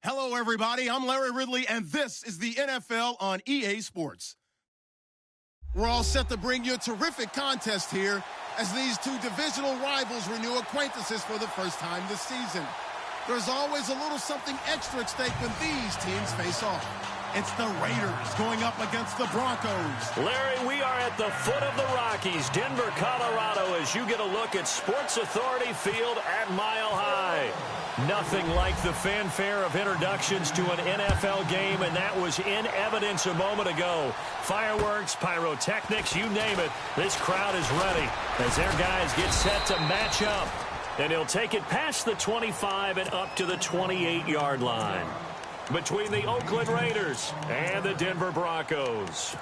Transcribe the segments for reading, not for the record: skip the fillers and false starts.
Hello, everybody. I'm Larry Ridley, and this is the NFL on EA Sports. We're all set to bring you a terrific contest here as these two divisional rivals renew acquaintances for the first time this season. There's always a little something extra at stake when these teams face off. It's the Raiders going up against the Broncos. Larry, we are at the foot of the Rockies, Denver, Colorado, as you get a look at Sports Authority Field at Mile High. Nothing like the fanfare of introductions to an NFL game, and that was in evidence a moment ago. Fireworks, pyrotechnics, you name it, this crowd is ready as their guys get set to match up. And he'll take it past the 25 and up to the 28-yard line between the Oakland Raiders and the Denver Broncos.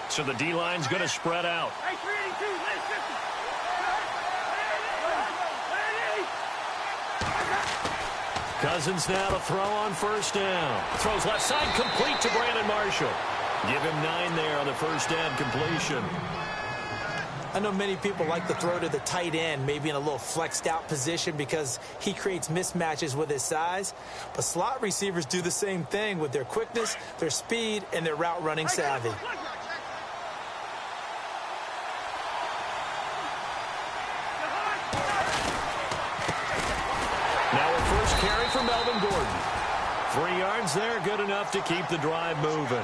So the D-line's going to spread out. Cousins now to throw on first down. Throws left side, complete to Brandon Marshall. Give him 9 there on the first down completion. I know many people like to throw to the tight end, maybe in a little flexed out position because he creates mismatches with his size. But slot receivers do the same thing with their quickness, their speed, and their route running savvy. Now a first carry for Melvin Gordon. 3 yards there, good enough to keep the drive moving.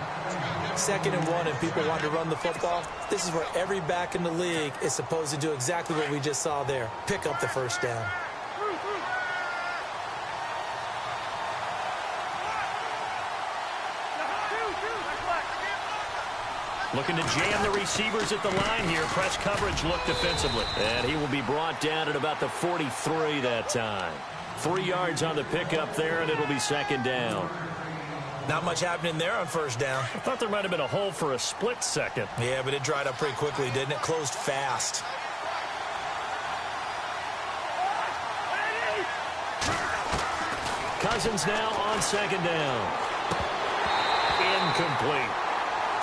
2nd and 1, and people want to run the football. This is where every back in the league is supposed to do exactly what we just saw there. Pick up the first down. Looking to jam the receivers at the line here. Press coverage look defensively. And he will be brought down at about the 43 that time. 3 yards on the pickup there, and it'll be 2nd down. Not much happening there on first down. I thought there might have been a hole for a split second. Yeah, but it dried up pretty quickly, didn't it? Closed fast. Cousins now on 2nd down. Incomplete.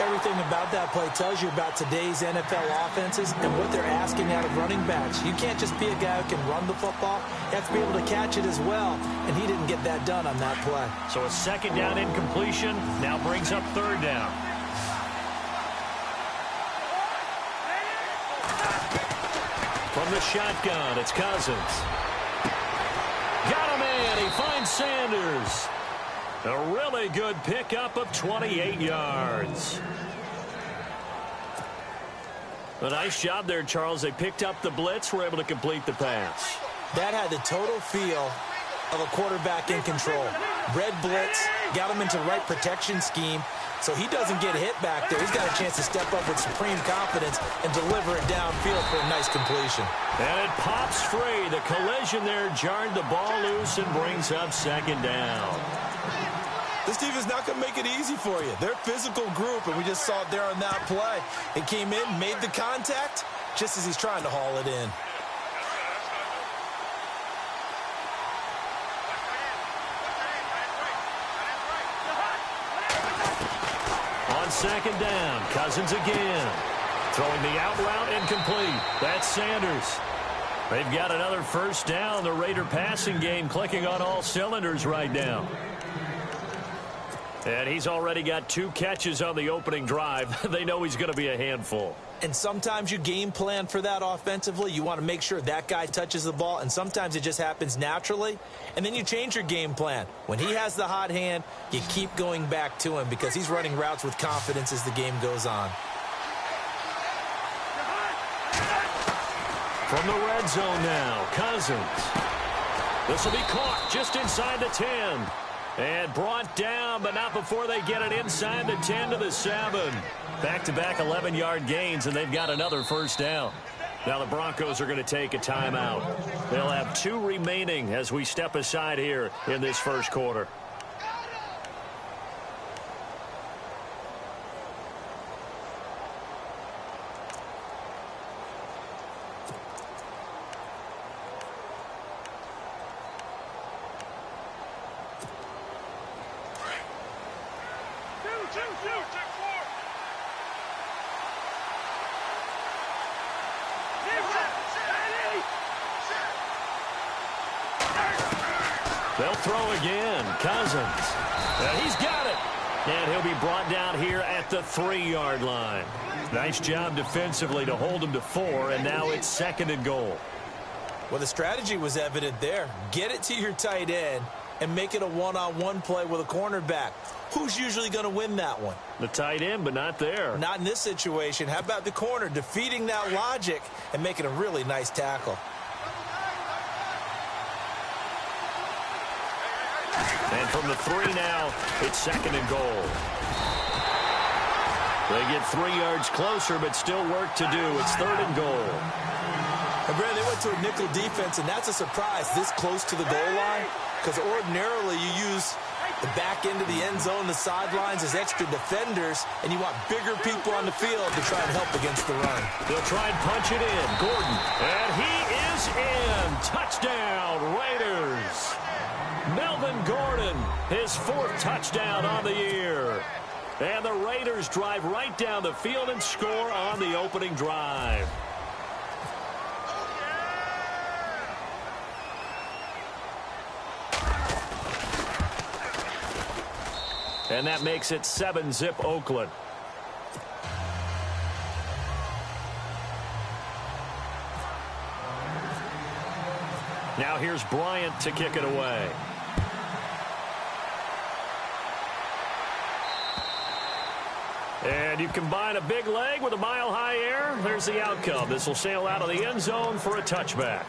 Everything about that play tells you about today's NFL offenses and what they're asking out of running backs. You can't just be a guy who can run the football. You have to be able to catch it as well, and he didn't get that done on that play. So a 2nd down incompletion now brings up 3rd down. From the shotgun, it's Cousins. Got him in. He finds Sanders. A really good pickup of 28 yards. A nice job there, Charles. They picked up the blitz, were able to complete the pass. That had the total feel of a quarterback in control. Red blitz, got him into the right protection scheme, so he doesn't get hit back there. He's got a chance to step up with supreme confidence and deliver it downfield for a nice completion. And it pops free. The collision there jarred the ball loose and brings up 2nd down. This team is not going to make it easy for you. They're a physical group, and we just saw it there on that play. It came in, made the contact, just as he's trying to haul it in. On 2nd down, Cousins again. Throwing the out route incomplete. That's Sanders. They've got another first down. The Raider passing game clicking on all cylinders right now. And he's already got 2 catches on the opening drive. They know he's going to be a handful. And sometimes you game plan for that offensively. You want to make sure that guy touches the ball, and sometimes it just happens naturally. And then you change your game plan. When he has the hot hand, you keep going back to him because he's running routes with confidence as the game goes on. From the red zone now, Cousins. This will be caught just inside the 10. And brought down, but not before they get it inside the 10 to the 7. Back-to-back 11-yard gains, and they've got another first down. Now the Broncos are going to take a timeout. They'll have 2 remaining as we step aside here in this first quarter. They'll throw again. Cousins. And he's got it. And he'll be brought down here at the 3-yard line. Nice job defensively to hold him to 4, and now it's 2nd and goal. Well, the strategy was evident there. Get it to your tight end and make it a one-on-one play with a cornerback. Who's usually going to win that one? The tight end, but not there. Not in this situation. How about the corner defeating that logic and making a really nice tackle? And from the 3 now, it's 2nd and goal. They get 3 yards closer, but still work to do. It's 3rd and goal. And Brad, they went to a nickel defense, and that's a surprise this close to the goal line, because ordinarily you use the back end of the end zone, the sidelines as extra defenders, and you want bigger people on the field to try and help against the run. They'll try and punch it in. Gordon. And he is in. Touchdown, Raiders. Melvin Gordon, his 4th touchdown on the year. And the Raiders drive right down the field and score on the opening drive. And that makes it 7-zip Oakland. Now here's Bryant to kick it away. And you combine a big leg with a mile-high air. There's the outcome. This will sail out of the end zone for a touchback.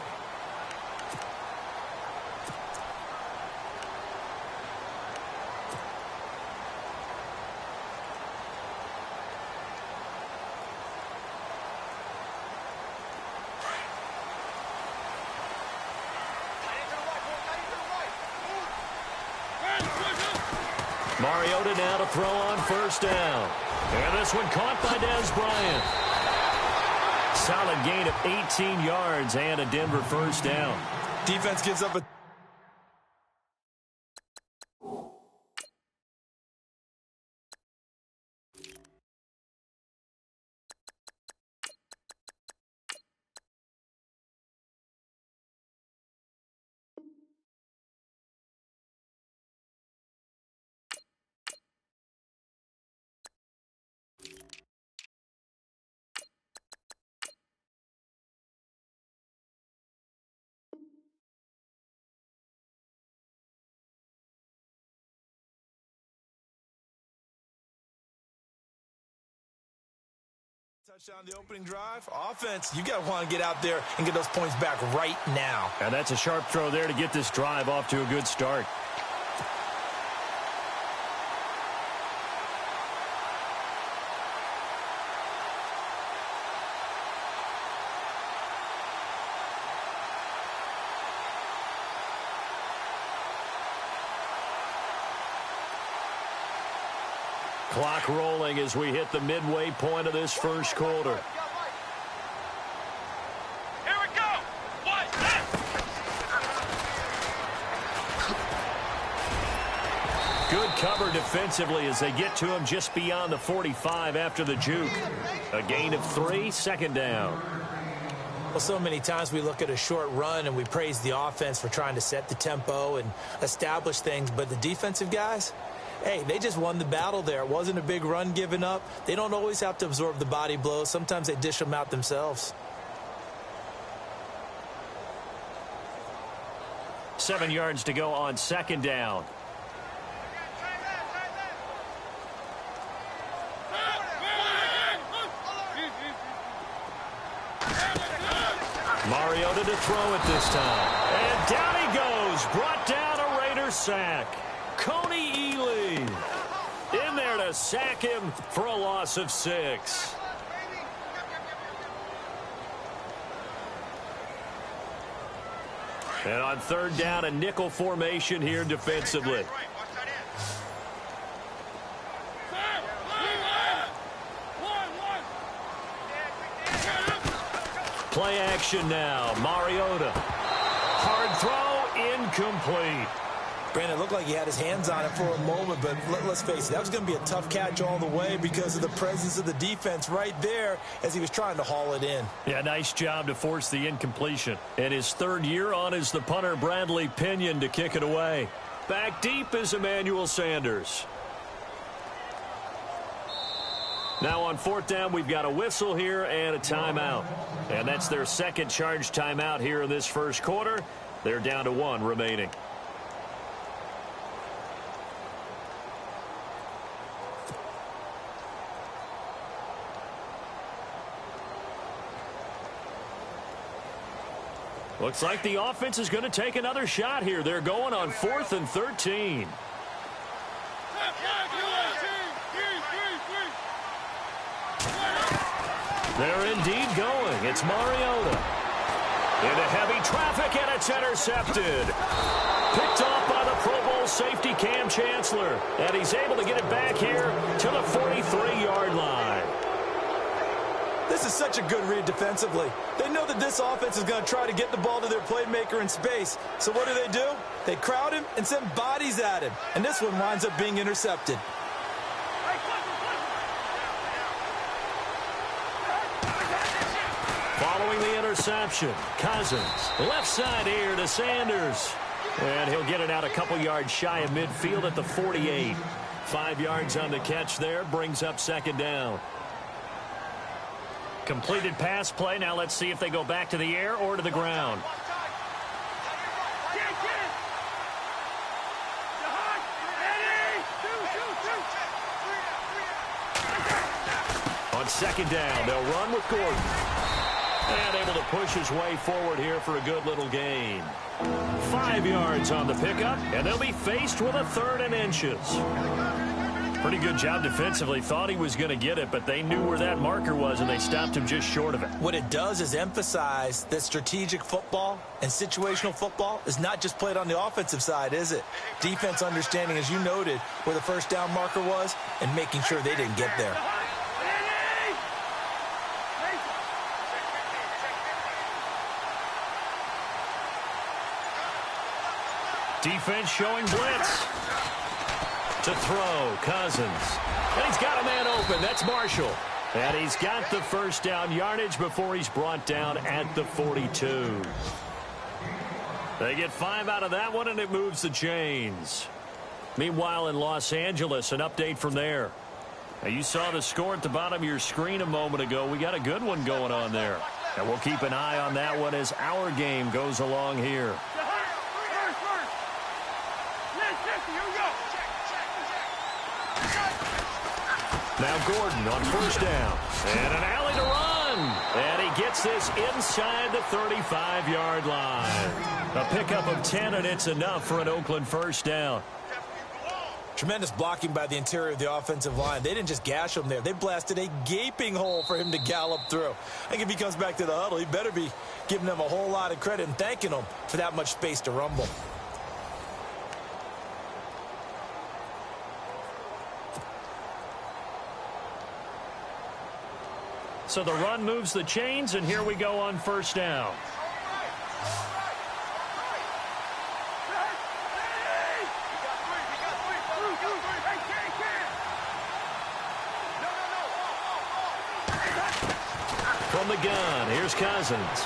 Mariota now to throw on 1st down. And this one caught by Dez Bryant. Solid gain of 18 yards and a Denver 1st down. Defense gives up a... Touchdown the opening drive. Offense, you got to want to get out there and get those points back right now. And that's a sharp throw there to get this drive off to a good start. Clock rolling as we hit the midway point of this 1st quarter. Here we go. Good cover defensively as they get to him just beyond the 45 after the juke. A gain of 3, 2nd down. Well, so many times we look at a short run and we praise the offense for trying to set the tempo and establish things, but the defensive guys, hey, they just won the battle there. It wasn't a big run given up. They don't always have to absorb the body blows. Sometimes they dish them out themselves. 7 yards to go on 2nd down. Mariota to throw it this time. And down he goes. Brought down a Raider sack. Coney Ely in there to sack him for a loss of 6. And on 3rd down, a nickel formation here defensively. Play action now. Mariota. Hard throw, incomplete. Brandon, it looked like he had his hands on it for a moment, but let's face it, that was going to be a tough catch all the way because of the presence of the defense right there as he was trying to haul it in. Yeah, nice job to force the incompletion. And his third year on is the punter, Bradley Pinion, to kick it away. Back deep is Emmanuel Sanders. Now on fourth down, we've got a whistle here and a timeout. And that's their second charge timeout here in this first quarter. They're down to 1 remaining. Looks like the offense is going to take another shot here. They're going on 4th and 13. They're indeed going. It's Mariota. Into heavy traffic, and it's intercepted. Picked off by the Pro Bowl safety Cam Chancellor. And he's able to get it back here to the 43-yard line. This is such a good read defensively. They know that this offense is going to try to get the ball to their playmaker in space. So what do? They crowd him and send bodies at him. And this one winds up being intercepted. Following the interception, Cousins, left side here to Sanders. And he'll get it out a couple yards shy of midfield at the 48. 5 yards on the catch there, brings up second down. Completed pass play. Now let's see if they go back to the air or to the ground. On second down, they'll run with Gordon. And able to push his way forward here for a good little gain. 5 yards on the pickup, and they'll be faced with a 3rd and inches. Pretty good job defensively. Thought he was going to get it, but they knew where that marker was, and they stopped him just short of it. What it does is emphasize that strategic football and situational football is not just played on the offensive side, is it? Defense understanding, as you noted, where the first down marker was and making sure they didn't get there. Defense showing blitz. To throw, Cousins. And he's got a man open. That's Marshall. And he's got the first down yardage before he's brought down at the 42. They get 5 out of that one, and it moves the chains. Meanwhile, in Los Angeles, an update from there. Now, you saw the score at the bottom of your screen a moment ago. We got a good one going on there. And we'll keep an eye on that one as our game goes along here. Now Gordon on first down. And an alley to run. And he gets this inside the 35-yard line. A pickup of 10, and it's enough for an Oakland first down. Tremendous blocking by the interior of the offensive line. They didn't just gash him there. They blasted a gaping hole for him to gallop through. I think if he comes back to the huddle, he better be giving them a whole lot of credit and thanking them for that much space to rumble. So the run moves the chains, and here we go on first down. From the gun, here's Cousins.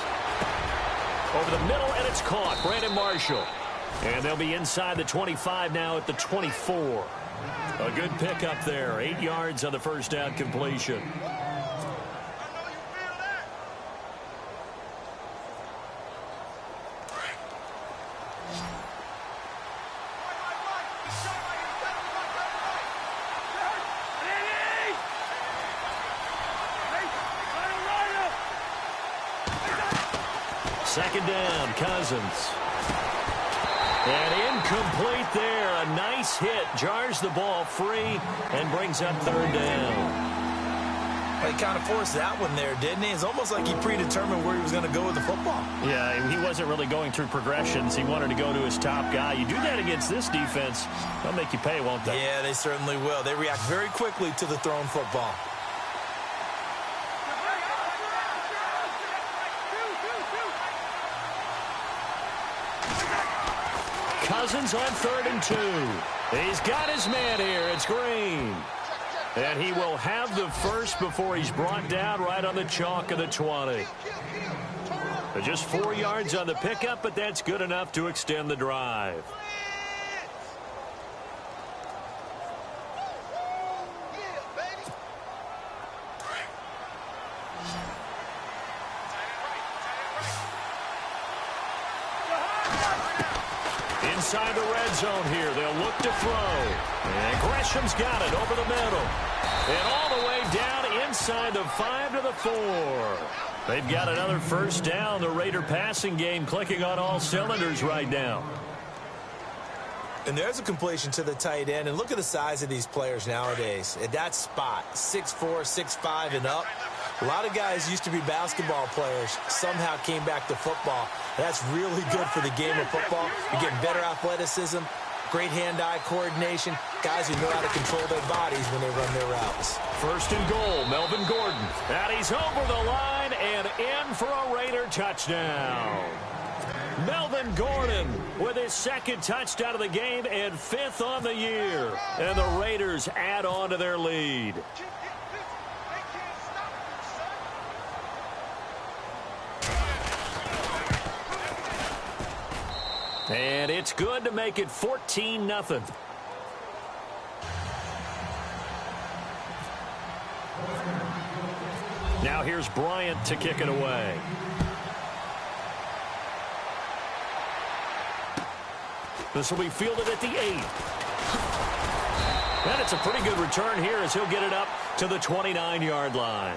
Over the middle, and it's caught. Brandon Marshall. And they'll be inside the 25 now at the 24. A good pickup there. 8 yards on the first down completion. Second down, Cousins. And incomplete there. A nice hit. Jars the ball free and brings up third down. Well, he kind of forced that one there, didn't he? It's almost like he predetermined where he was going to go with the football. Yeah, he wasn't really going through progressions. He wanted to go to his top guy. You do that against this defense, they'll make you pay, won't they? Yeah, they certainly will. They react very quickly to the thrown football. Cousins on 3rd and 2. He's got his man here. It's Green. And he will have the first before he's brought down right on the chalk of the 20. Just 4 yards on the pickup, but that's good enough to extend the drive. Inside the red zone here, they'll look to throw. And Gresham's got it over the middle. And all the way down inside the 5 to the 4. They've got another first down. The Raider passing game clicking on all cylinders right now. And there's a completion to the tight end. And look at the size of these players nowadays. At that spot, 6'4", 6'5", and up. A lot of guys used to be basketball players, somehow came back to football. That's really good for the game of football. You're getting better athleticism, great hand-eye coordination, guys who know how to control their bodies when they run their routes. 1st and goal, Melvin Gordon. And he's over the line and in for a Raider touchdown. Melvin Gordon with his 2nd touchdown of the game and 5th on the year. And the Raiders add on to their lead. And it's good to make it 14-0. Now here's Bryant to kick it away. This will be fielded at the 8. And it's a pretty good return here as he'll get it up to the 29-yard line.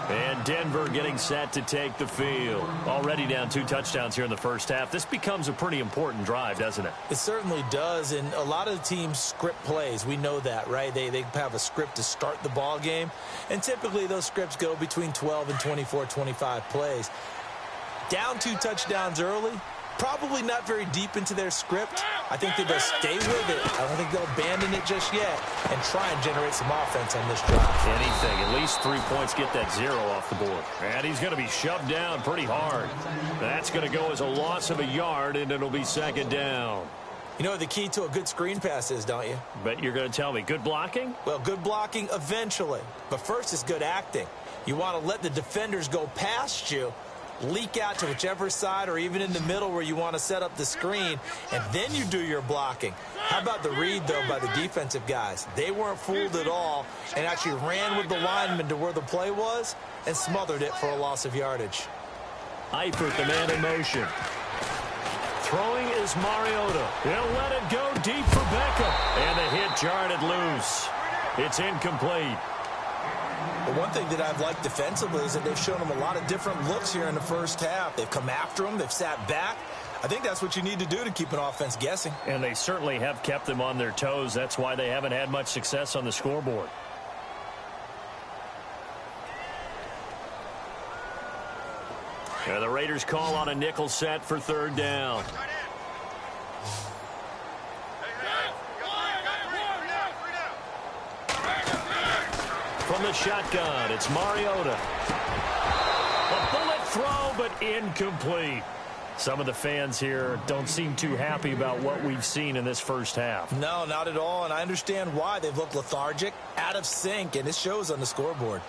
And Denver getting set to take the field. Already down 2 touchdowns here in the first half. This becomes a pretty important drive, doesn't it? It certainly does, and a lot of the teams script plays. We know that, right? They have a script to start the ball game, and typically those scripts go between 12 and 24, 25 plays. Down 2 touchdowns early, probably not very deep into their script. I think they'll stay with it. I don't think they'll abandon it just yet and try and generate some offense on this drive. Anything. At least 3 points, get that 0 off the board. And he's going to be shoved down pretty hard. That's going to go as a loss of a yard, and it'll be 2nd down. You know what the key to a good screen pass is, don't you? Bet you're going to tell me. Good blocking? Well, good blocking eventually. But first is good acting. You want to let the defenders go past you, leak out to whichever side or even in the middle where you want to set up the screen, and then you do your blocking. How about the read, though, by the defensive guys? They weren't fooled at all and actually ran with the lineman to where the play was and smothered it for a loss of yardage. Eifert, the man in motion. Throwing is Mariota. He'll let it go deep for Beckham. And the hit jarred it loose. It's incomplete. But one thing that I've liked defensively is that they've shown them a lot of different looks here in the first half. They've come after them. They've sat back. I think that's what you need to do to keep an offense guessing. And they certainly have kept them on their toes. That's why they haven't had much success on the scoreboard. And the Raiders call on a nickel set for 3rd down. From the shotgun, it's Mariota. A bullet throw, but incomplete. Some of the fans here don't seem too happy about what we've seen in this first half. No, not at all, and I understand why. They've looked lethargic, out of sync, and it shows on the scoreboard.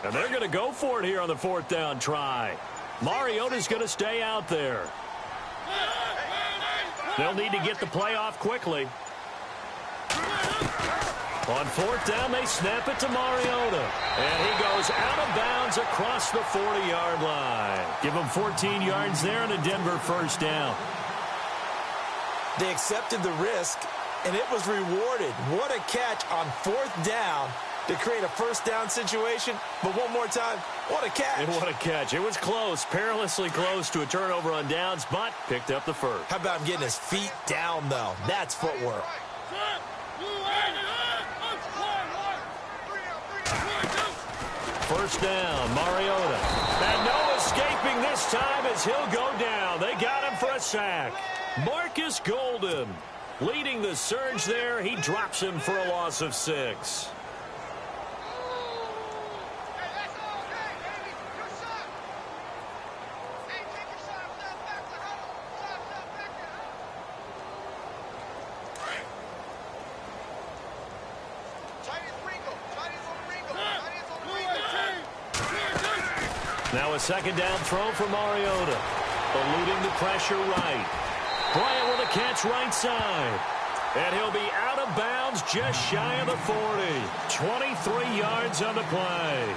And they're going to go for it here on the 4th down try. Mariota's going to stay out there. They'll need to get the play off quickly. On 4th down, they snap it to Mariota. And he goes out of bounds across the 40-yard line. Give him 14 yards there and a Denver first down. They accepted the risk, and it was rewarded. What a catch on 4th down to create a first down situation. But one more time, what a catch. And what a catch. It was close, perilously close to a turnover on downs, but picked up the first. How about him getting his feet down, though? That's footwork. First down, Mariota. And no escaping this time as he'll go down. They got him for a sack. Marcus Golden leading the surge there. He drops him for a loss of 6. Now a second down throw for Mariota. Eluding the pressure right. Bryant with a catch right side. And he'll be out of bounds just shy of the 40. 23 yards on the play.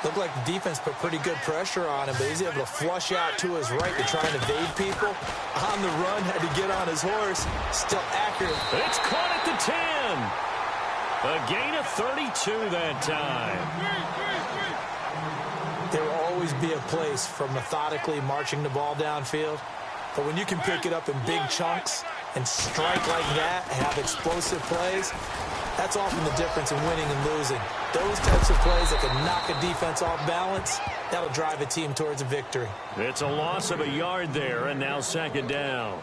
Looked like the defense put pretty good pressure on him, but he's able to flush out to his right to try and evade people. On the run, had to get on his horse. Still accurate. It's caught at the 10. A gain of 32 that time. There will always be a place for methodically marching the ball downfield. But when you can pick it up in big chunks and strike like that, have explosive plays, that's often the difference in winning and losing. Those types of plays that can knock a defense off balance, that'll drive a team towards a victory. It's a loss of a yard there, and now second down.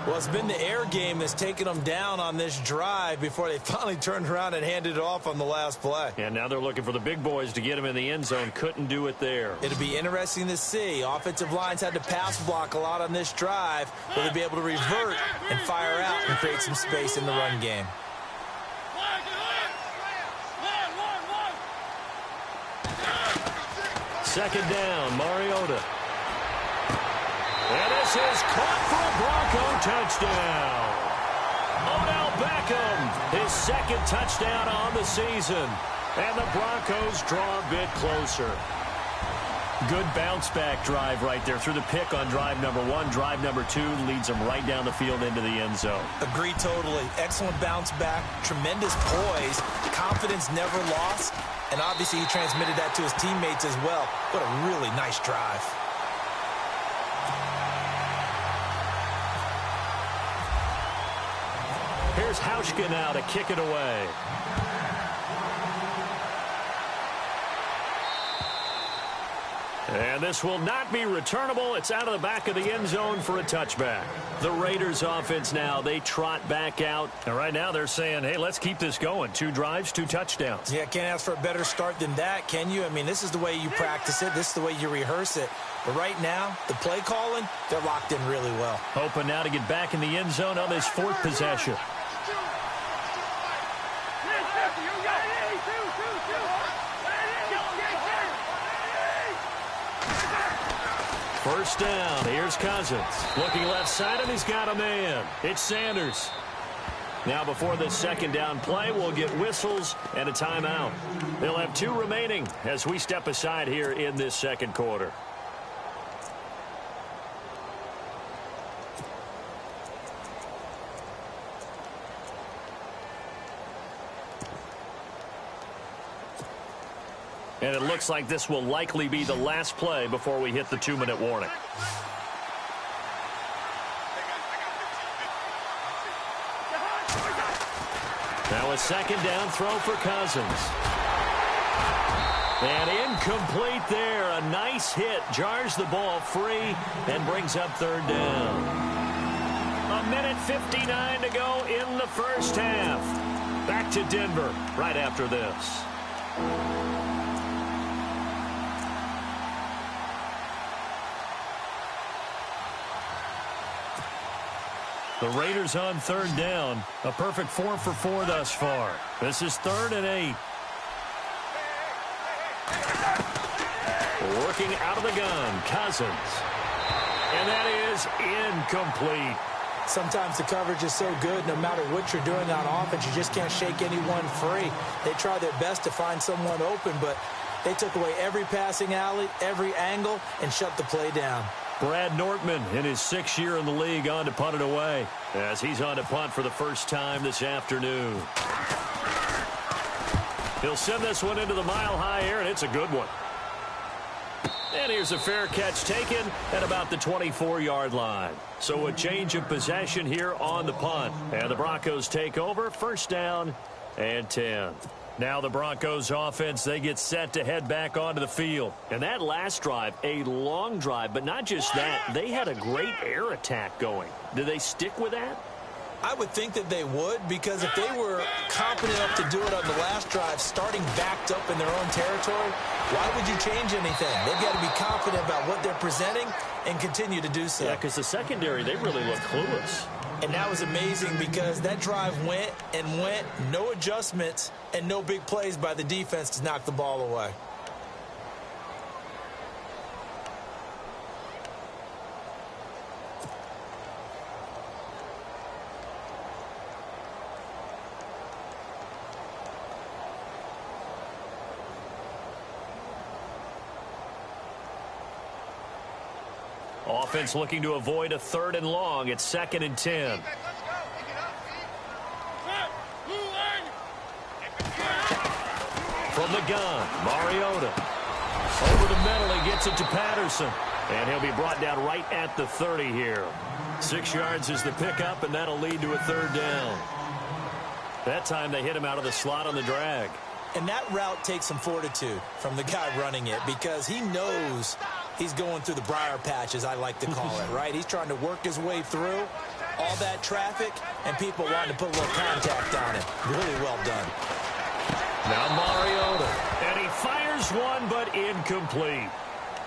Well, it's been the air game that's taken them down on this drive before they finally turned around and handed it off on the last play. And now they're looking for the big boys to get them in the end zone. Couldn't do it there. It'll be interesting to see. Offensive lines had to pass block a lot on this drive. Will they be able to revert and fire out and create some space in the run game? Second down, Mariota. And this is caught for a Bronco touchdown. Odell Beckham, his second touchdown on the season. And the Broncos draw a bit closer. Good bounce-back drive right there through the pick on drive number 1. Drive number 2 leads them right down the field into the end zone. Agree totally. Excellent bounce-back, tremendous poise, confidence never lost, and obviously he transmitted that to his teammates as well. What a really nice drive. Here's Hauschka now to kick it away. And this will not be returnable. It's out of the back of the end zone for a touchback. The Raiders offense now, they trot back out. And right now they're saying, hey, let's keep this going. 2 drives, 2 touchdowns. Yeah, can't ask for a better start than that, can you? I mean, this is the way you practice it. This is the way you rehearse it. But right now, the play calling, they're locked in really well. Hoping now to get back in the end zone on this 4th possession. First down. Here's Cousins. Looking left side, and he's got a man. It's Sanders. Now before this second down play, we'll get whistles and a timeout. They'll have 2 remaining as we step aside here in this second quarter. And it looks like this will likely be the last play before we hit the 2-minute warning. Now a second down throw for Cousins. And incomplete there. A nice hit. Jars the ball free and brings up 3rd down. 1:59 to go in the first half. Back to Denver right after this. The Raiders on 3rd down. A perfect 4 for 4 thus far. This is 3rd and 8. Working out of the gun, Cousins. And that is incomplete. Sometimes the coverage is so good, no matter what you're doing on offense, you just can't shake anyone free. They try their best to find someone open, but they took away every passing alley, every angle, and shut the play down. Brad Nortman in his 6th year in the league on to punt it away as he's on to punt for the first time this afternoon. He'll send this one into the mile-high air, and it's a good one. And here's a fair catch taken at about the 24-yard line. So a change of possession here on the punt. And the Broncos take over, first down and 10. Now the Broncos offense, they get set to head back onto the field. And that last drive, a long drive, but not just that, they had a great air attack going. Do they stick with that? I would think that they would, because if they were confident enough to do it on the last drive, starting backed up in their own territory, why would you change anything? They've got to be confident about what they're presenting and continue to do so. Yeah, because the secondary, they really look clueless. And that was amazing because that drive went and went, no adjustments, and no big plays by the defense to knock the ball away. Offense looking to avoid a 3rd and long. It's 2nd and 10. From the gun, Mariota. Over the middle, he gets it to Patterson. And he'll be brought down right at the 30 here. 6 yards is the pickup, and that'll lead to a 3rd down. That time they hit him out of the slot on the drag. And that route takes some fortitude from the guy running it, because he knows he's going through the briar patch, as I like to call it, right? He's trying to work his way through all that traffic and people wanting to put a little contact on it. Really well done. Now Mariota. And he fires one, but incomplete.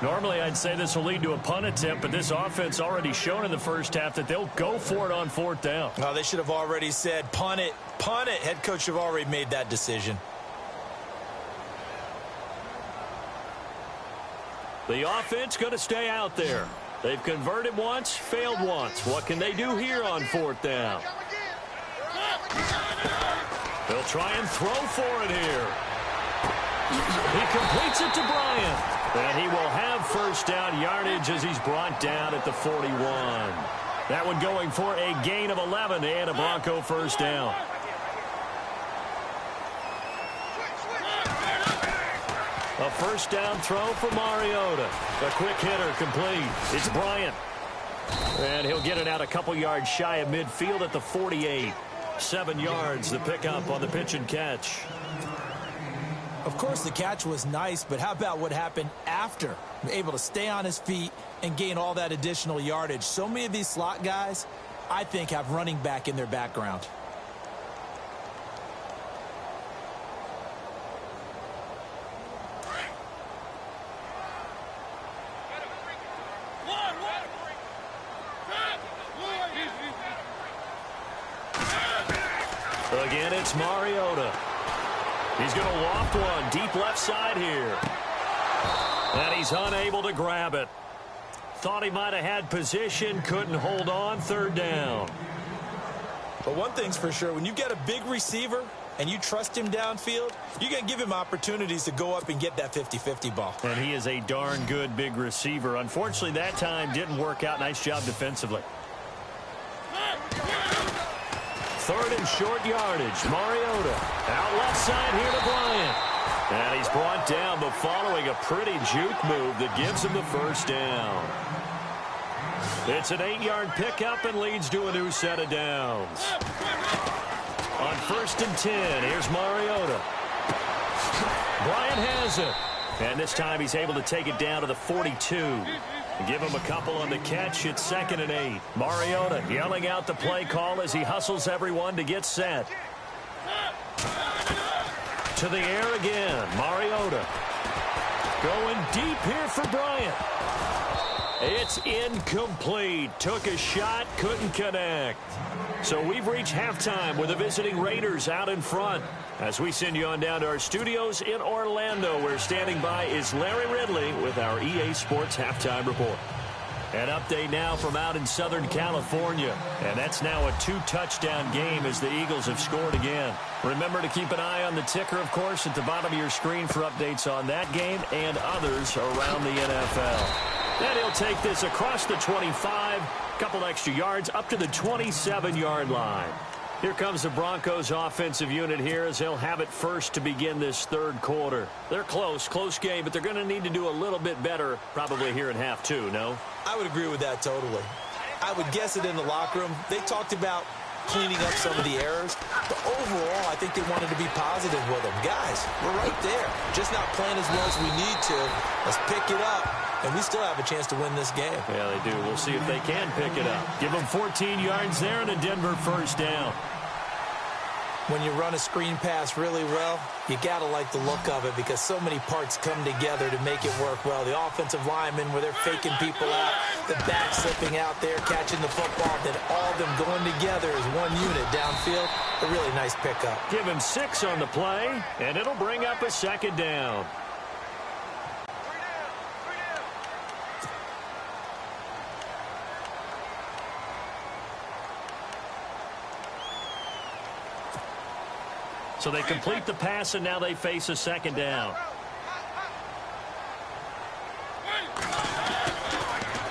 Normally I'd say this will lead to a punt attempt, but this offense already shown in the first half that they'll go for it on 4th down. Oh, they should have already said, punt it, punt it. Head coach should have already made that decision. The offense going to stay out there. They've converted once, failed once. What can they do here on 4th down? They'll try and throw for it here. He completes it to Bryant. And he will have first down yardage as he's brought down at the 41. That one going for a gain of 11 and a Bronco first down. A first down throw for Mariota. A quick hitter complete. It's Bryant. And he'll get it out a couple yards shy of midfield at the 48. 7 yards, the pickup on the pitch and catch. Of course, the catch was nice, but how about what happened after? Able to stay on his feet and gain all that additional yardage. So many of these slot guys, I think, have running back in their background. Again, it's Mariota. He's going to loft one deep left side here. And he's unable to grab it. Thought he might have had position, couldn't hold on, 3rd down. But one thing's for sure, when you get a big receiver and you trust him downfield, you're going to give him opportunities to go up and get that 50-50 ball. And he is a darn good big receiver. Unfortunately, that time didn't work out. Nice job defensively. 3rd and short yardage. Mariota out left side here to Bryant. And he's brought down, but following a pretty juke move that gives him the first down. It's an 8-yard pickup and leads to a new set of downs. On 1st and 10, here's Mariota. Bryant has it. And this time he's able to take it down to the 42. Give him a couple on the catch. It's 2nd and 8. Mariota yelling out the play call as he hustles everyone to get set. To the air again. Mariota going deep here for Bryant. It's incomplete. Took a shot, couldn't connect. So we've reached halftime with the visiting Raiders out in front. As we send you on down to our studios in Orlando, where standing by is Larry Ridley with our EA Sports Halftime Report. An update now from out in Southern California. And that's now a 2-touchdown game as the Eagles have scored again. Remember to keep an eye on the ticker, of course, at the bottom of your screen for updates on that game and others around the NFL. And he'll take this across the 25, couple extra yards up to the 27-yard line. Here comes the Broncos offensive unit here as they'll have it first to begin this third quarter. They're close game, but they're going to need to do a little bit better probably here in half two, no? I would agree with that totally. I would guess it in the locker room. They talked about cleaning up some of the errors, but overall, I think they wanted to be positive with them. Guys, we're right there. Just not playing as well as we need to. Let's pick it up, and we still have a chance to win this game. Yeah, they do. We'll see if they can pick it up. Give them 14 yards there and a Denver first down. When you run a screen pass really well, you got to like the look of it because so many parts come together to make it work well. The offensive linemen, where they're faking people out, the back slipping out there, catching the football, then all of them going together as one unit downfield. A really nice pickup. Give him 6 on the play, and it'll bring up a second down. So they complete the pass, and now they face a second down.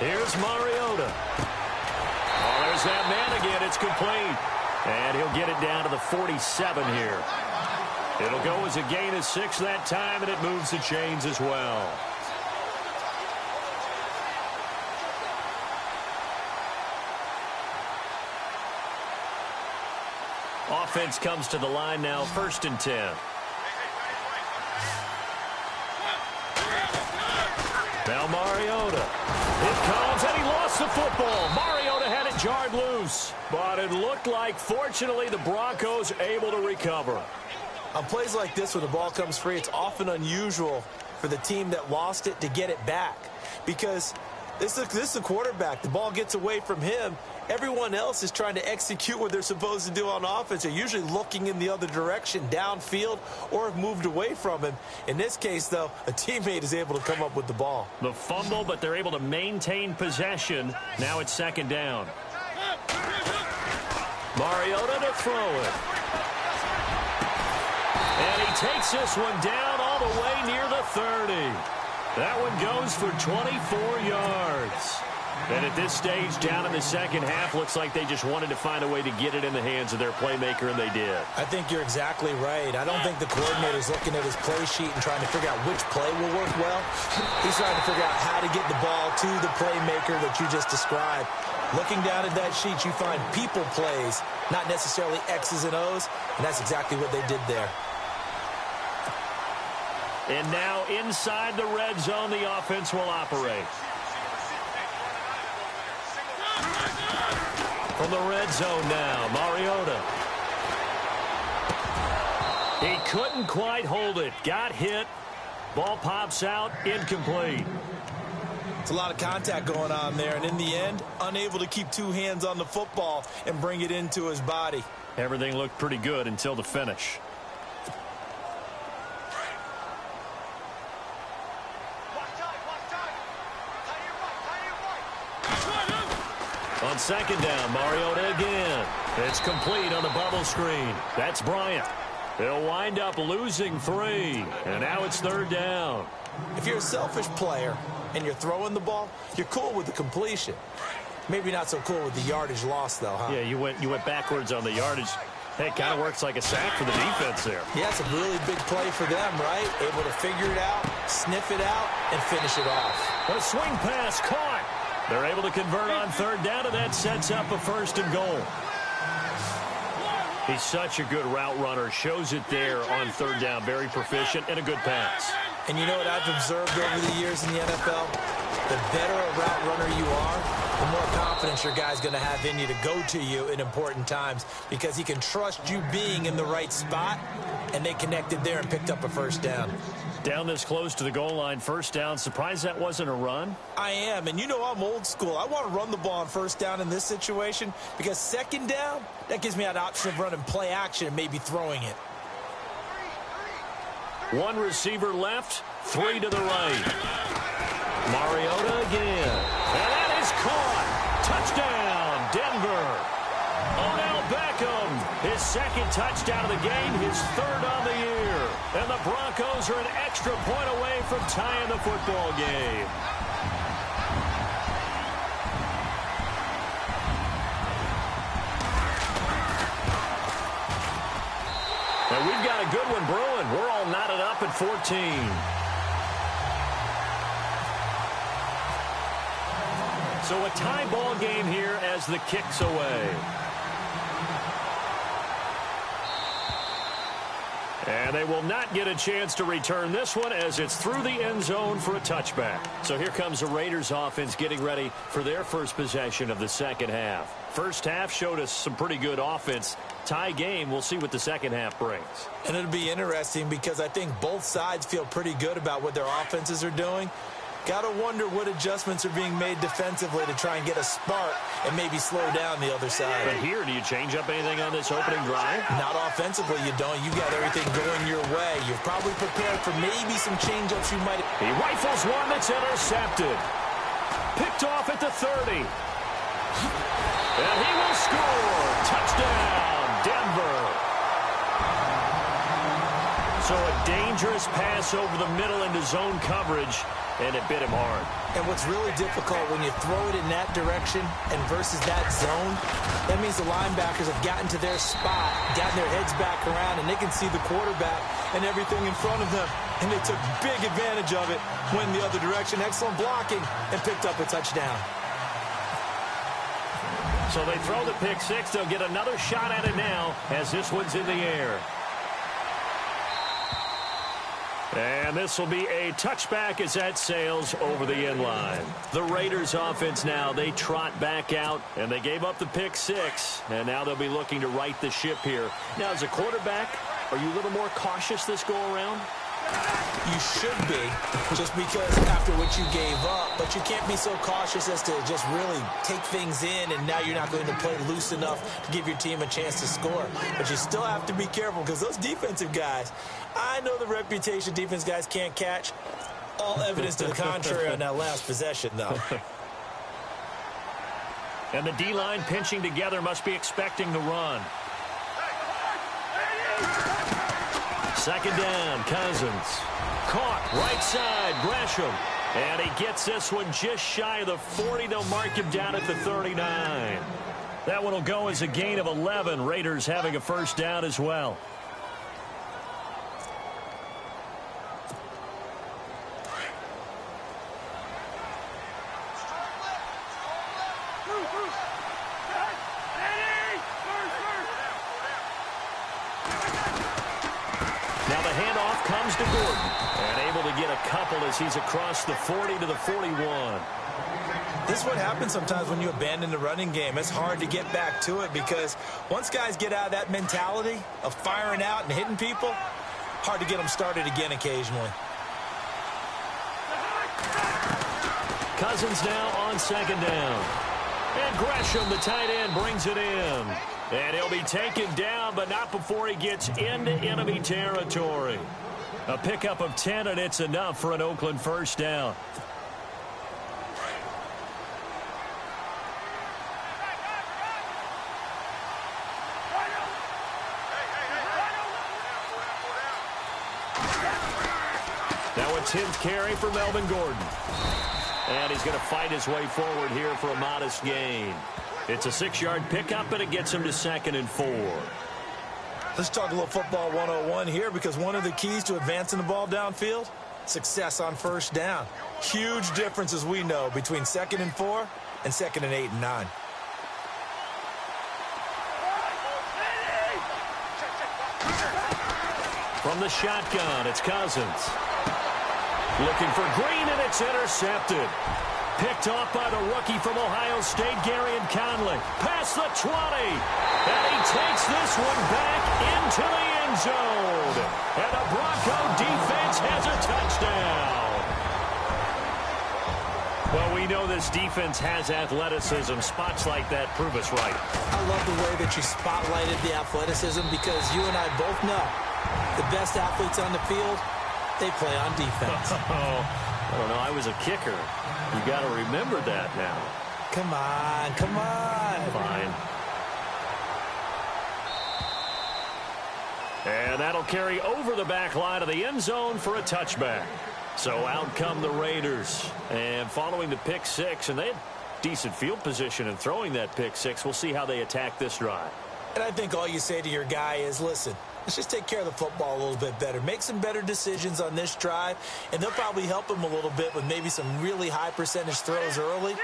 Here's Mariota. Oh, there's that man again. It's complete. And he'll get it down to the 47 here. It'll go as a gain of 6 that time, and it moves the chains as well. Offense comes to the line now, 1st and 10. Now Mariota. It comes, and he lost the football. Mariota had it jarred loose. But it looked like, fortunately, the Broncos able to recover. On plays like this, when the ball comes free, it's often unusual for the team that lost it to get it back. Because this is the quarterback. The ball gets away from him. Everyone else is trying to execute what they're supposed to do on offense. They're usually looking in the other direction, downfield, or have moved away from him. In this case, though, a teammate is able to come up with the ball. The fumble, but they're able to maintain possession. Now it's second down. Mariota to throw it. And he takes this one down all the way near the 30. That one goes for 24 yards. And at this stage, down in the second half, looks like they just wanted to find a way to get it in the hands of their playmaker, and they did. I think you're exactly right. I don't think the coordinator's looking at his play sheet and trying to figure out which play will work well. He's trying to figure out how to get the ball to the playmaker that you just described. Looking down at that sheet, you find people plays, not necessarily X's and O's, and that's exactly what they did there. And now inside the red zone, the offense will operate. From the red zone now, Mariota. He couldn't quite hold it. Got hit. Ball pops out, incomplete. It's a lot of contact going on there, and in the end, unable to keep 2 hands on the football and bring it into his body. Everything looked pretty good until the finish. On second down, Mariota again. It's complete on the bubble screen. That's Bryant. They'll wind up losing 3, and now it's third down. If you're a selfish player and you're throwing the ball, you're cool with the completion. Maybe not so cool with the yardage loss, though, huh? Yeah, you went backwards on the yardage. Hey, it kind of works like a sack for the defense there. Yeah, it's a really big play for them, right? Able to figure it out, sniff it out, and finish it off. A swing pass caught. They're able to convert on third down, and that sets up a 1st and goal. He's such a good route runner. Shows it there on third down. Very proficient and a good pass. And you know what I've observed over the years in the NFL? The better a route runner you are, the more confidence your guy's going to have in you to go to you in important times because he can trust you being in the right spot, and they connected there and picked up a 1st down. Down this close to the goal line, 1st down. Surprised that wasn't a run? I am, and you know I'm old school. I want to run the ball on 1st down in this situation because 2nd down, that gives me an option of running play action and maybe throwing it. 1 receiver left, 3 to the right. Mariota again. And that is caught. Touchdown, Denver. Odell Beckham, his 2nd touchdown of the game, his 3rd on the year. And the Broncos are an extra point away from tying the football game. 14. So a tie ball game here as the kick's away. And they will not get a chance to return this one as it's through the end zone for a touchback. So here comes the Raiders offense getting ready for their first possession of the second half. First half showed us some pretty good offense. Tie game, we'll see what the second half brings. And it'll be interesting because I think both sides feel pretty good about what their offenses are doing. Got to wonder what adjustments are being made defensively to try and get a spark and maybe slow down the other side. But here, do you change up anything on this opening drive? Not offensively, you don't. You got everything going your way. You've probably prepared for maybe some change-ups you might... He rifles one that's intercepted. Picked off at the 30. And he will score. Touchdown, Denver. So a dangerous pass over the middle into zone coverage. And it bit him hard. And what's really difficult when you throw it in that direction and versus that zone, that means the linebackers have gotten to their spot, gotten their heads back around, and they can see the quarterback and everything in front of them. And they took big advantage of it, went the other direction. Excellent blocking, and picked up a touchdown. So they throw the pick six. They'll get another shot at it now as this one's in the air. And this will be a touchback as that sails over the end line. The Raiders offense now, they trot back out, and they gave up the pick six, and now they'll be looking to right the ship here. Now, as a quarterback, are you a little more cautious this go-around? You should be, just because after what you gave up, but you can't be so cautious as to just really take things in, and now you're not going to play loose enough to give your team a chance to score. But you still have to be careful because those defensive guys, I know the reputation defense guys can't catch. All evidence to the contrary on that last possession, though. And the D-line pinching together must be expecting the run. Second down, Cousins. Caught, right side, Gresham. And he gets this one just shy of the 40. They'll mark him down at the 39. That one will go as a gain of 11. Raiders having a first down as well. Now the handoff comes to Gordon. And able to get a couple as he's across the 40 to the 41. This is what happens sometimes when you abandon the running game. It's hard to get back to it because once guys get out of that mentality of firing out and hitting people, hard to get them started again occasionally. Cousins now on second down. And Gresham, the tight end, brings it in. And he'll be taken down, but not before he gets into enemy territory. A pickup of 10, and it's enough for an Oakland first down. Now a 10th carry for Melvin Gordon. And he's going to fight his way forward here for a modest gain. It's a 6-yard pickup, and it gets him to 2nd and 4. Let's talk a little football 101 here because one of the keys to advancing the ball downfield, success on first down. Huge difference, as we know, between 2nd and 4 and 2nd and 8 and 9. From the shotgun, it's Cousins. Looking for Green, and it's intercepted. Picked off by the rookie from Ohio State, Garyon Conley. Past the 20. And he takes this one back into the end zone. And the Bronco defense has a touchdown. Well, we know this defense has athleticism. Spots like that prove us right. I love the way that you spotlighted the athleticism because you and I both know the best athletes on the field, they play on defense. I don't know. I was a kicker. You got to remember that now. Come on, come on. Fine. And that'll carry over the back line of the end zone for a touchback. So out come the Raiders. And following the pick six, and they had decent field position in throwing that pick six. We'll see how they attack this drive. And I think all you say to your guy is, listen, let's just take care of the football a little bit better. Make some better decisions on this drive, and they'll probably help him a little bit with maybe some really high percentage throws early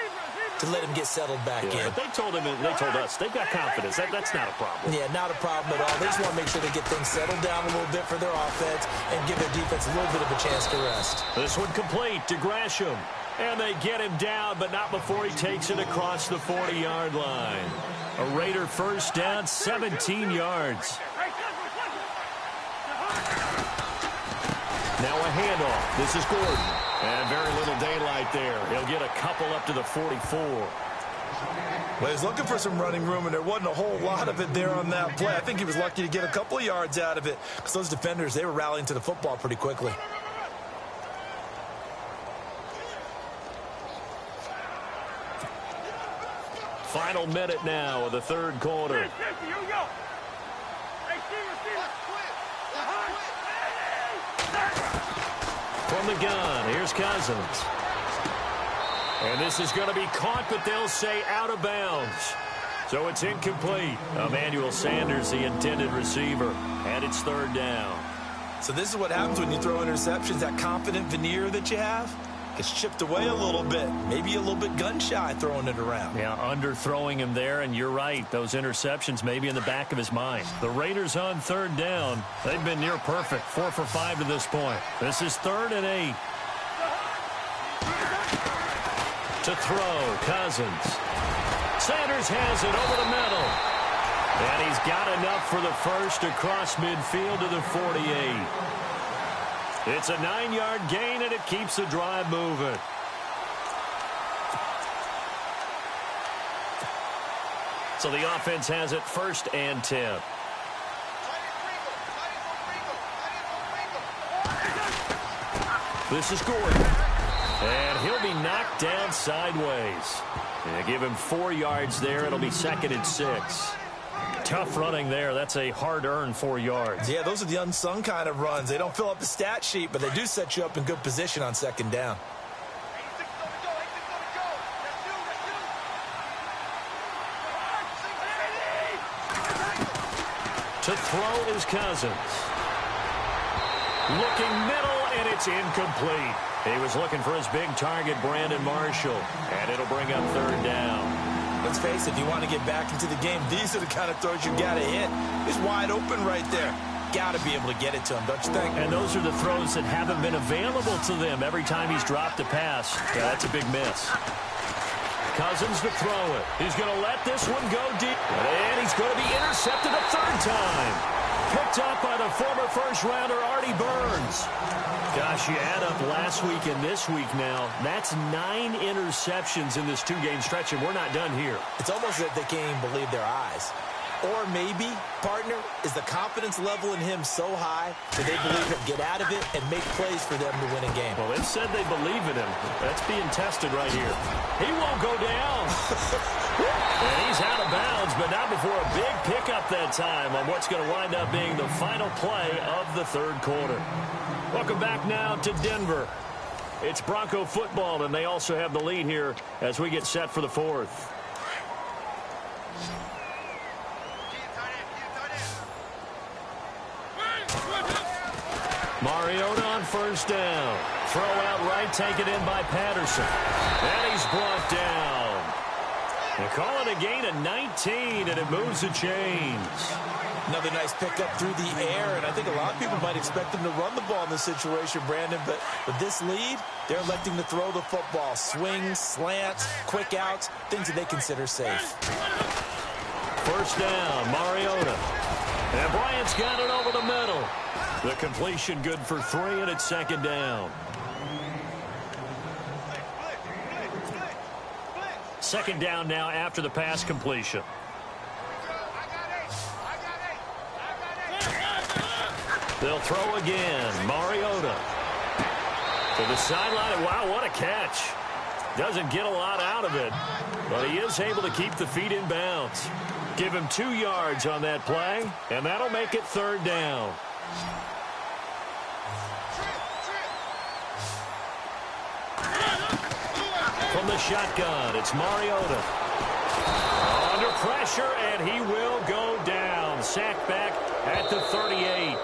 to let him get settled back in. But they told us they've got confidence. That's not a problem. Yeah, not a problem at all. They just want to make sure they get things settled down a little bit for their offense and give their defense a little bit of a chance to rest. This one complete to Gresham. And they get him down, but not before he takes it across the 40-yard line. A Raider first down, 17 yards. Now a handoff. This is Gordon. And very little daylight there. He'll get a couple up to the 44. Well, he was looking for some running room, and there wasn't a whole lot of it there on that play. I think he was lucky to get a couple of yards out of it because those defenders, they were rallying to the football pretty quickly. Final minute now of the third quarter. From the gun, here's Cousins. And this is going to be caught, but they'll say out of bounds. So it's incomplete. Emmanuel Sanders, the intended receiver, and it's third down. So this is what happens when you throw interceptions. That confident veneer that you have gets chipped away a little bit. Maybe a little bit gun-shy throwing it around. Yeah, underthrowing him there, and you're right. Those interceptions may be in the back of his mind. The Raiders on third down. They've been near perfect, 4 for 5 to this point. This is 3rd and 8. To throw, Cousins. Sanders has it over the middle. And he's got enough for the first across midfield to the 48. It's a 9-yard gain, and it keeps the drive moving. So the offense has it 1st and 10. This is Gordon. And he'll be knocked down sideways. Yeah, give him 4 yards there. It'll be 2nd and 6. Tough running there. That's a hard-earned 4 yards. Yeah, those are the unsung kind of runs. They don't fill up the stat sheet, but they do set you up in good position on 2nd down. To throw is Cousins. Looking middle, and it's incomplete. He was looking for his big target, Brandon Marshall, and it'll bring up 3rd down. Let's face it, if you want to get back into the game, these are the kind of throws you got to hit. He's wide open right there. Got to be able to get it to him, don't you think? And those are the throws that haven't been available to them every time he's dropped a pass. Yeah, that's a big miss. Cousins to throw it. He's going to let this one go deep. And he's going to be intercepted a 3rd time. Picked up by the former first-rounder, Artie Burns. Gosh, you add up last week and this week now, that's 9 interceptions in this 2-game stretch, and we're not done here. It's almost as if they can't even believe their eyes. Or maybe, partner, is the confidence level in him so high that they believe he'll get out of it and make plays for them to win a game. Well, they said they believe in him. That's being tested right here. He won't go down. And he's out of bounds, but not before a big pickup that time on what's going to wind up being the final play of the 3rd quarter. Welcome back now to Denver. It's Bronco football, and they also have the lead here as we get set for the 4th. Mariota on 1st down. Throw out right, taken in by Patterson. And he's brought down. They call it a gain of 19, and it moves the chains. Another nice pickup through the air, and I think a lot of people might expect them to run the ball in this situation, Brandon, but with this lead, they're electing to throw the football. Swings, slants, quick outs, things that they consider safe. 1st down, Mariota. And Bryant's got it over the middle. The completion good for 3, and it's 2nd down. 2nd down now after the pass completion. They'll throw again. Mariota to the sideline. Wow, what a catch. Doesn't get a lot out of it, but he is able to keep the feet in bounds. Give him 2 yards on that play, and that'll make it 3rd down. From the shotgun, it's Mariota. Under pressure, and he will go down. sacked back at the 38.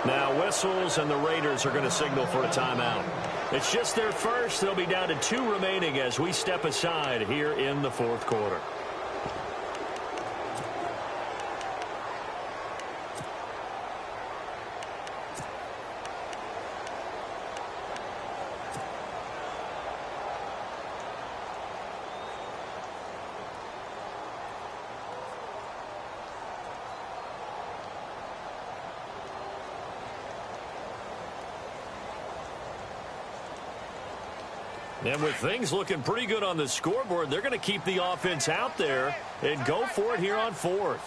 Now whistles, and the Raiders are going to signal for a timeout. It's just their first. They'll be down to 2 remaining as we step aside here in the fourth quarter. And with things looking pretty good on the scoreboard, they're going to keep the offense out there and go for it here on fourth.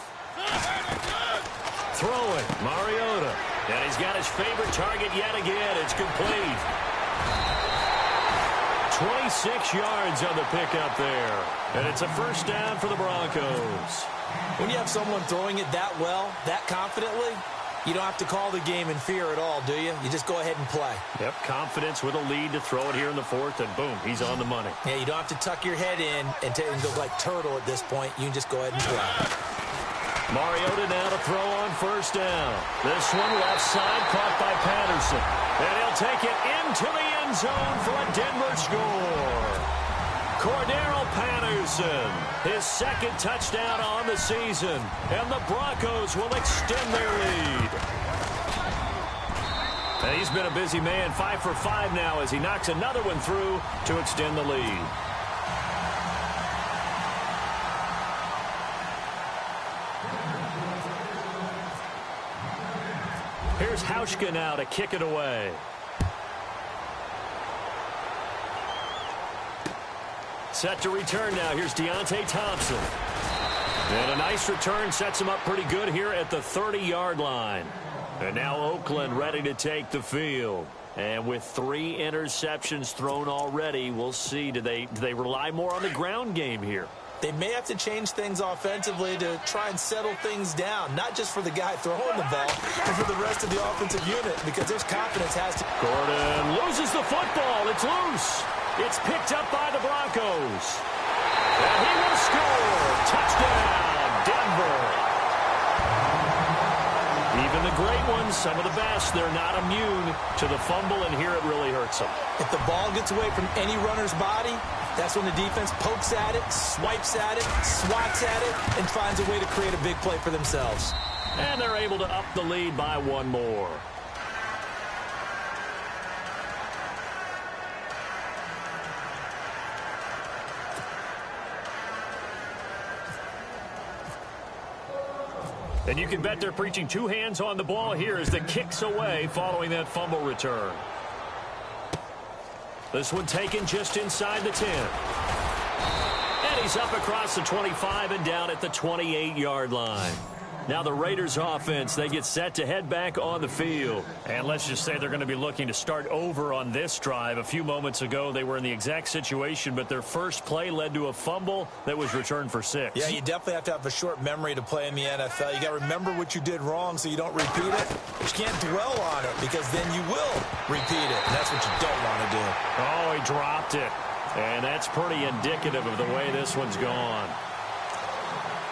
Throwing, Mariota. And he's got his favorite target yet again. It's complete. 26 yards on the pickup there. And it's a first down for the Broncos. When you have someone throwing it that well, that confidently, you don't have to call the game in fear at all, do you? You just go ahead and play. Yep, confidence with a lead to throw it here in the fourth, and boom, he's on the money. Yeah, you don't have to tuck your head in and go like turtle at this point. You can just go ahead and play. Mariota now to throw on first down. This one left side caught by Patterson. And he'll take it into the end zone for a Denver score. Cordero Patterson, his second touchdown on the season, and the Broncos will extend their lead. And he's been a busy man, 5 for 5 now as he knocks another one through to extend the lead. Here's Hauschka now to kick it away. Set to return now. Here's Deontay Thompson. And a nice return sets him up pretty good here at the 30-yard line. And now Oakland ready to take the field. And with 3 interceptions thrown already, we'll see. Do they rely more on the ground game here? They may have to change things offensively to try and settle things down, not just for the guy throwing the ball, but for the rest of the offensive unit, because there's confidence has to... Gordon loses the football. It's loose. It's picked up by the Broncos. And he will score. Touchdown, Denver. Even the great ones, some of the best, they're not immune to the fumble, and here it really hurts them. If the ball gets away from any runner's body, that's when the defense pokes at it, swipes at it, swats at it, and finds a way to create a big play for themselves. And they're able to up the lead by 1 more. And you can bet they're preaching 2 hands on the ball here as the kick's away following that fumble return. This one taken just inside the 10. And he's up across the 25 and down at the 28-yard line. Now the Raiders offense, they get set to head back on the field. And let's just say they're going to be looking to start over on this drive. A few moments ago, they were in the exact situation, but their first play led to a fumble that was returned for 6. Yeah, you definitely have to have a short memory to play in the NFL. You got to remember what you did wrong so you don't repeat it. But you can't dwell on it because then you will repeat it. And that's what you don't want to do. Oh, he dropped it. And that's pretty indicative of the way this one's gone.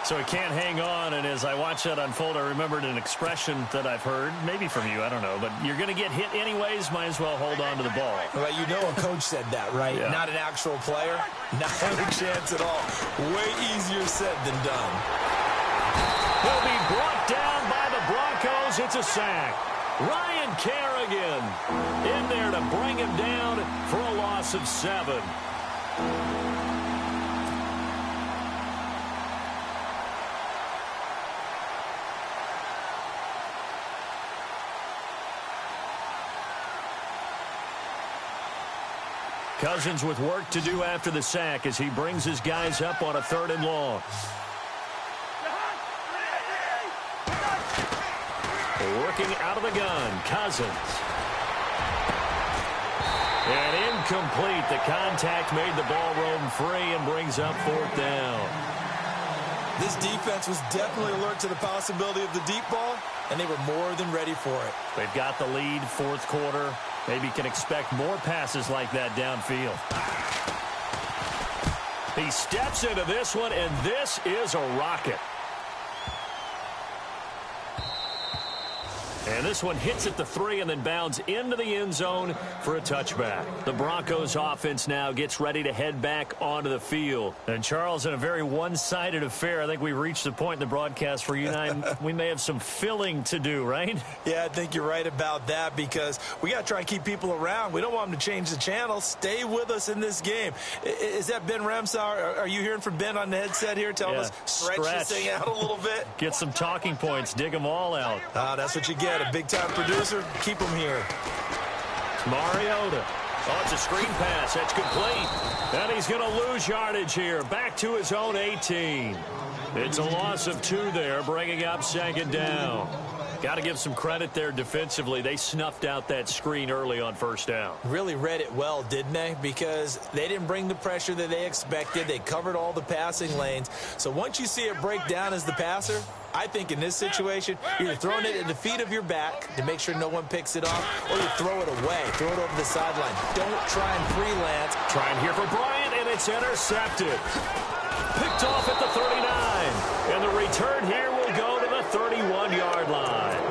So he can't hang on, and as I watch that unfold, I remembered an expression that I've heard, maybe from you, I don't know, but you're going to get hit anyways, might as well hold on to the ball. Well, you know a coach said that, right? Yeah. Not an actual player. Not a chance at all. Way easier said than done. He'll be brought down by the Broncos. It's a sack. Ryan Kerrigan in there to bring him down for a loss of 7. Cousins with work to do after the sack as he brings his guys up on a 3rd and long. Working out of the gun, Cousins. And incomplete. The contact made the ball roam free and brings up 4th down. This defense was definitely alert to the possibility of the deep ball, and they were more than ready for it. They've got the lead, 4th quarter. Maybe can expect more passes like that downfield. He steps into this one, and this is a rocket. And this one hits at the 3 and then bounds into the end zone for a touchback. The Broncos offense now gets ready to head back onto the field. And Charles, in a very one-sided affair, I think we reached the point in the broadcast where you and I, we may have some filling to do, right? Yeah, I think you're right about that because we got to try and keep people around. We don't want them to change the channel. Stay with us in this game. Is that Ben Ramsauer? Are you hearing from Ben on the headset here telling us stretch this thing out a little bit? Get some talking points. Dig them all out. That's what you get. A big-time producer. Keep them here. Mariota. Oh, it's a screen pass. That's complete. And he's going to lose yardage here. Back to his own 18. It's a loss of 2 there, bringing up second down. Got to give some credit there defensively. They snuffed out that screen early on first down. Really read it well, didn't they? Because they didn't bring the pressure that they expected. They covered all the passing lanes. So once you see it break down as the passer, I think in this situation, you're throwing it at the feet of your back to make sure no one picks it off, or you throw it away, throw it over the sideline. Don't try and freelance. Trying here for Bryant, and it's intercepted. Picked off at the 39. And the return here will go to the 31-yard line.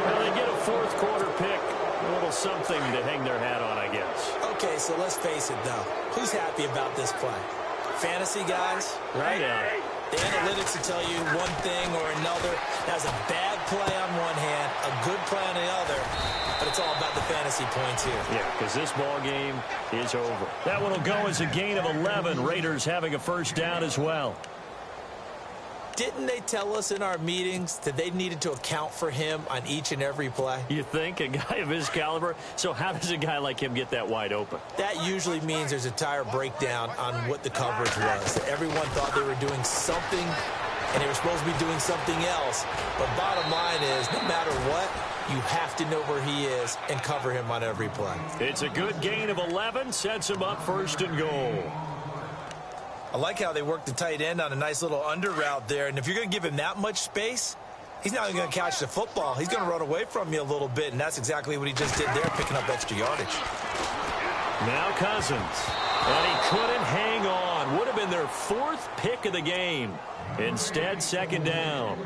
Now they get a fourth quarter pick. A little something to hang their hat on, I guess. Okay, so let's face it, though. Who's happy about this play? Fantasy guys, right? Yeah. The analytics will tell you one thing or another. That's a bad play on one hand, a good play on the other, but it's all about the fantasy points here. Yeah, because this ball game is over. That one will go as a gain of 11. Raiders having a first down as well. Didn't they tell us in our meetings that they needed to account for him on each and every play? You think? A guy of his caliber? So how does a guy like him get that wide open? That usually means there's a tire breakdown on what the coverage was. Everyone thought they were doing something, and they were supposed to be doing something else. But bottom line is, no matter what, you have to know where he is and cover him on every play. It's a good gain of 11. Sets him up first and goal. I like how they work the tight end on a nice little under route there. And if you're going to give him that much space, he's not even going to catch the football. He's going to run away from you a little bit, and that's exactly what he just did there, picking up extra yardage. Now Cousins. And he couldn't hang on. Would have been their 4th pick of the game. Instead, second down.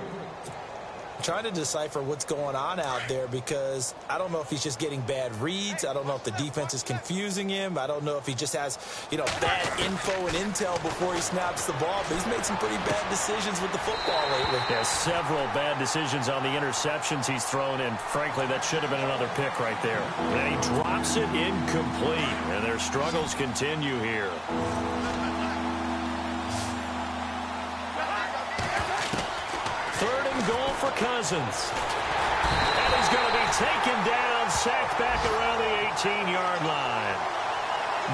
I'm trying to decipher what's going on out there because I don't know if he's just getting bad reads. I don't know if the defense is confusing him. I don't know if he just has, bad info and intel before he snaps the ball. But he's made some pretty bad decisions with the football lately. Yeah, several bad decisions on the interceptions he's thrown, and frankly, that should have been another pick right there. And he drops it incomplete, and their struggles continue here. Goal for Cousins. And he's going to be taken down, sacked back around the 18-yard line.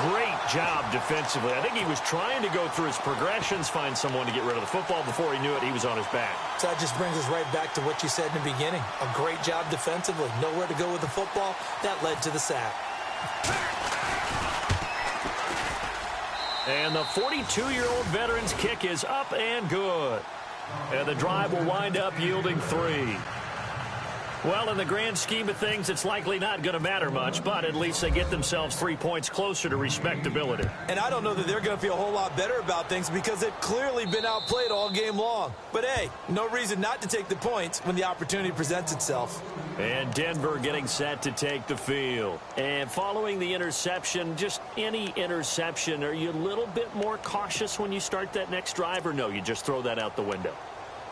Great job defensively. I think he was trying to go through his progressions, find someone to get rid of the football. Before he knew it, he was on his back. So that just brings us right back to what you said in the beginning. A great job defensively. Nowhere to go with the football. That led to the sack. And the 42-year-old veteran's kick is up and good. And the drive will wind up yielding 3. Well, in the grand scheme of things, it's likely not going to matter much, but at least they get themselves 3 points closer to respectability. And I don't know that they're going to feel a whole lot better about things because they've clearly been outplayed all game long. But, hey, no reason not to take the points when the opportunity presents itself. And Denver getting set to take the field. And following the interception, just any interception, are you a little bit more cautious when you start that next drive, or no, you just throw that out the window?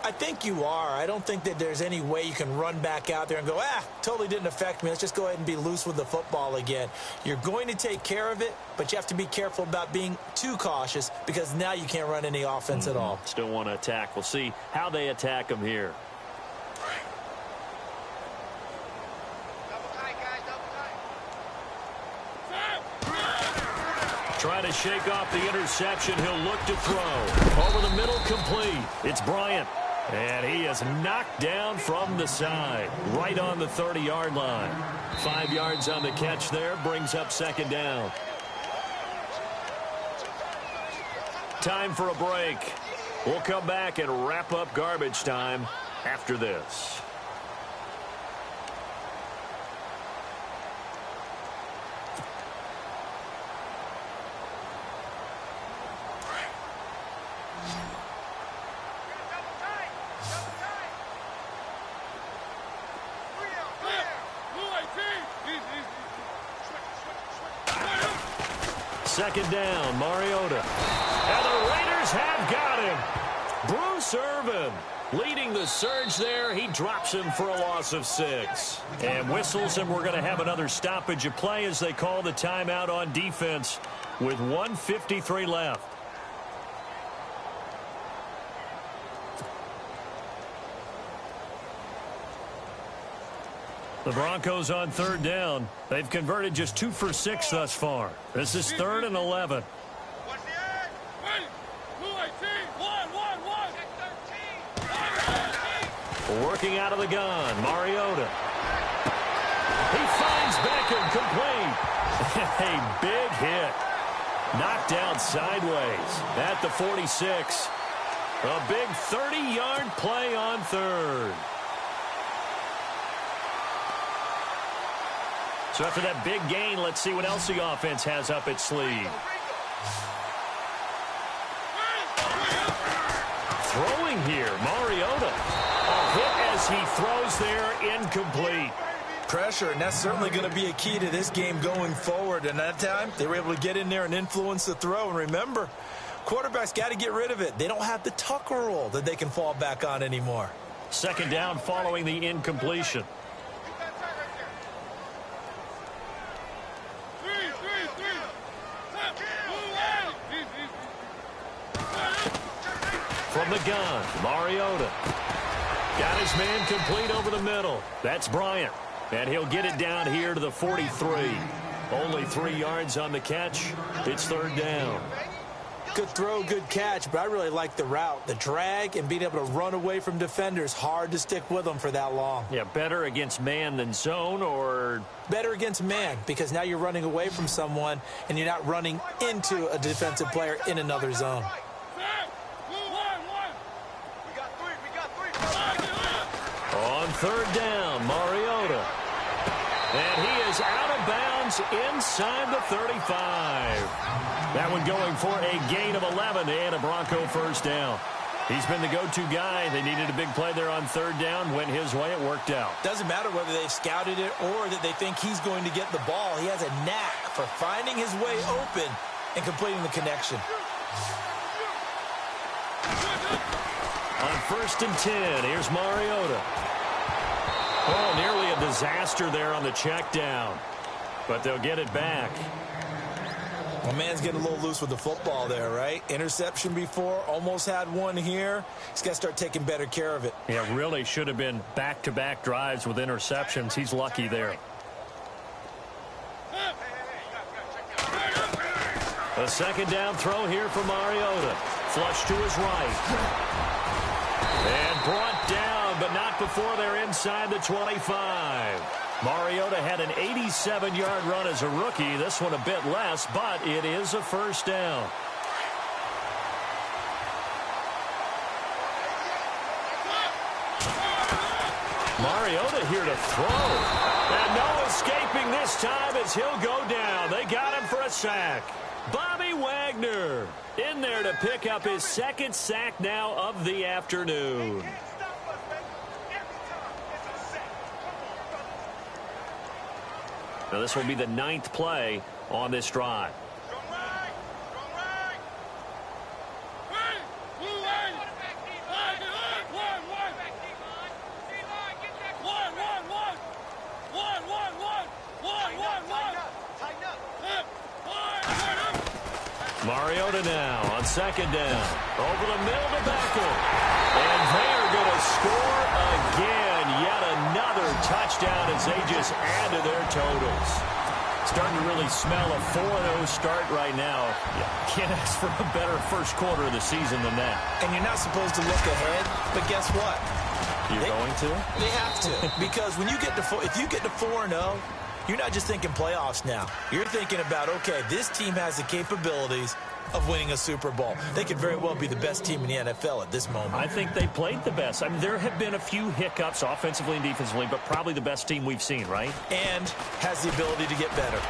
I think you are. I don't think that there's any way you can run back out there and go, totally didn't affect me. Let's just go ahead and be loose with the football again. You're going to take care of it, but you have to be careful about being too cautious because now you can't run any offense at all. Still want to attack. We'll see how they attack them here. Trying to shake off the interception. He'll look to throw. Over the middle, complete. It's Bryant. And he is knocked down from the side. Right on the 30-yard line. 5 yards on the catch there. Brings up second down. Time for a break. We'll come back and wrap up garbage time after this. Second down, Mariota. And the Raiders have got him. Bruce Irvin leading the surge there. He drops him for a loss of 6. And whistles, and we're going to have another stoppage of play as they call the timeout on defense with 1:53 left. The Broncos on third down. They've converted just 2 for 6 thus far. This is 3rd and 11. Working out of the gun, Mariota. He finds Beckham complete. A big hit. Knocked out sideways at the 46. A big 30-yard play on third. So after that big gain, let's see what else the offense has up its sleeve. Throwing here, Mariota. A hit as he throws there, incomplete. Pressure, and that's certainly going to be a key to this game going forward. And that time, they were able to get in there and influence the throw. And remember, quarterbacks got to get rid of it. They don't have the Tucker rule that they can fall back on anymore. Second down following the incompletion. From the gun, Mariota. Got his man complete over the middle. That's Bryant. And he'll get it down here to the 43. Only 3 yards on the catch. It's third down. Good throw, good catch, but I really like the route. The drag and being able to run away from defenders. Hard to stick with them for that long. Yeah, better against man than zone, or? Better against man, because now you're running away from someone and you're not running into a defensive player in another zone. On third down, Mariota. And he is out of bounds inside the 35. That one going for a gain of 11 and a Bronco first down. He's been the go-to guy. They needed a big play there on third down. Went his way. It worked out. Doesn't matter whether they've scouted it or that they think he's going to get the ball. He has a knack for finding his way open and completing the connection. On 1st and 10, here's Mariota. Oh, nearly a disaster there on the check down. But they'll get it back. Well, man's getting a little loose with the football there, right? Interception before, almost had one here. He's got to start taking better care of it. Yeah, really should have been back-to-back drives with interceptions. He's lucky there. A second down throw here for Mariota. Flush to his right. And brought down, but not before they're inside the 25. Mariota had an 87-yard run as a rookie. This one a bit less, but it is a first down. Mariota here to throw. And no escaping this time as he'll go down. They got him for a sack. Bobby Wagner in there to pick up his second sack now of the afternoon. Now this will be the 9th play on this drive. Mariota now on second down. Over the middle to Beckham. And they are going to score again. Yet another touchdown as they just add to their totals. Starting to really smell a 4-0 start right now. Can't ask for a better first quarter of the season than that. And you're not supposed to look ahead, but guess what? You're going to? They have to. Because when you get to if you get to 4-0, you're not just thinking playoffs now. You're thinking about, okay, this team has the capabilities of winning a Super Bowl. They could very well be the best team in the NFL at this moment. I think they played the best. I mean, there have been a few hiccups offensively and defensively, but probably the best team we've seen, right? And has the ability to get better.